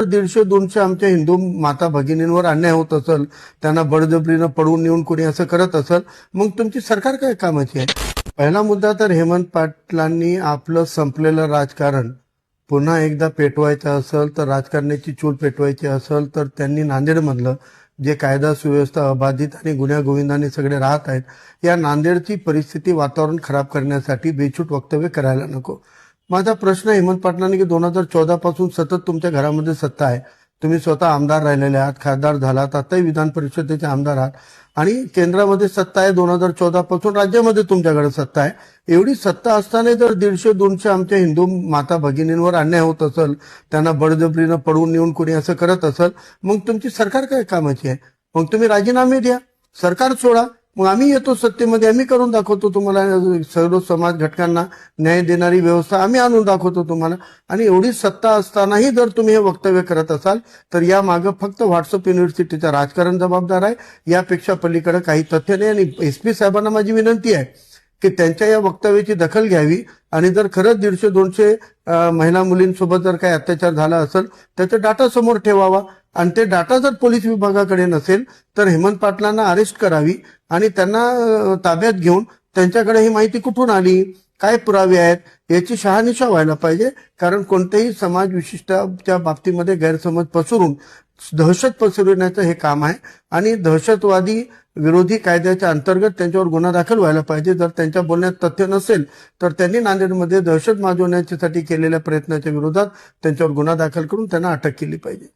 150-200 आमच्या हिंदू माता भगिनींवर अन्याय होत असेल, त्यांना बळजबरीनं पळवून नेऊन कोणी असं करत असेल, मग तुमची सरकार काय कामाची आहे? पहिला मुद्दा तर हेमंत पाटलांनी आपलं संपलेलं राजकारण पुन्हा एकदा पेटवायचं असेल, तर राजकारणाची चूल पेटवायची असेल, तर त्यांनी नांदेडमधलं जे कायदा सुव्यवस्था अबाधित आणि गुन्ह्यागोविंदाने सगळे राहत आहेत, या नांदेडची परिस्थिती वातावरण खराब करण्यासाठी बेछूट वक्तव्य करायला नको. माझा प्रश्न हेमंत पाटलांनी की 2014 पासून सतत तुमच्या घरामध्ये सत्ता आहे, तुम्ही स्वतः आमदार राहिलेले आहात, खासदार झालात, आताही विधान परिषदेचे आमदार आहात आणि केंद्रामध्ये सत्ता आहे. 2014 पासून राज्यामध्ये तुमच्याकडे सत्ता आहे. एवढी सत्ता असताना जर 150-200 आमच्या हिंदू माता भगिनींवर अन्याय होत असेल, त्यांना बळजबरीनं पळवून नेऊन कोणी असं करत असेल, मग तुमची सरकार काय कामाची आहे? मग तुम्ही राजीनामे द्या, सरकार सोडा, मग आम्ही येतो सत्तेमध्ये, आम्ही करून दाखवतो तुम्हाला. सर्व समाज घटकांना न्याय देणारी व्यवस्था आम्ही आणून दाखवतो तुम्हाला. आणि एवढी सत्ता असतानाही जर तुम्ही हे वक्तव्य करत असाल, तर या मागं फक्त व्हॉट्सअप युनिव्हर्सिटीचं राजकारण जबाबदार आहे. यापेक्षा पलीकडे काही तथ्य नाही. आणि SP साहेबांना माझी विनंती आहे की त्यांच्या या वक्तव्याची दखल घ्यावी आणि जर खरंच 150-200 महिला मुलींसोबत जर काही अत्याचार झाला असेल, त्याचा डाटा समोर ठेवावा आणि ते डाटा जर पोलीस विभागाकडे नसेल, तर हेमंत पाटलांना अरेस्ट करावी आणि त्यांना ताब्यात घेऊन त्यांच्याकडे ही माहिती कुठून आली, काय पुरावे आहेत, याची शहानिशा व्हायला पाहिजे. कारण कोणत्याही समाज विशिष्टच्या बाबतीमध्ये गैरसमज पसरून दहशत पसरविण्याचं हे काम आहे आणि दहशतवादी विरोधी कायद्याच्या अंतर्गत त्यांच्यावर गुन्हा दाखल व्हायला पाहिजे. जर त्यांच्या बोलण्यात तथ्य नसेल, तर त्यांनी नांदेडमध्ये दहशत माजवण्यासाठी केलेल्या प्रयत्नाच्या विरोधात त्यांच्यावर गुन्हा दाखल करून त्यांना अटक केली पाहिजे.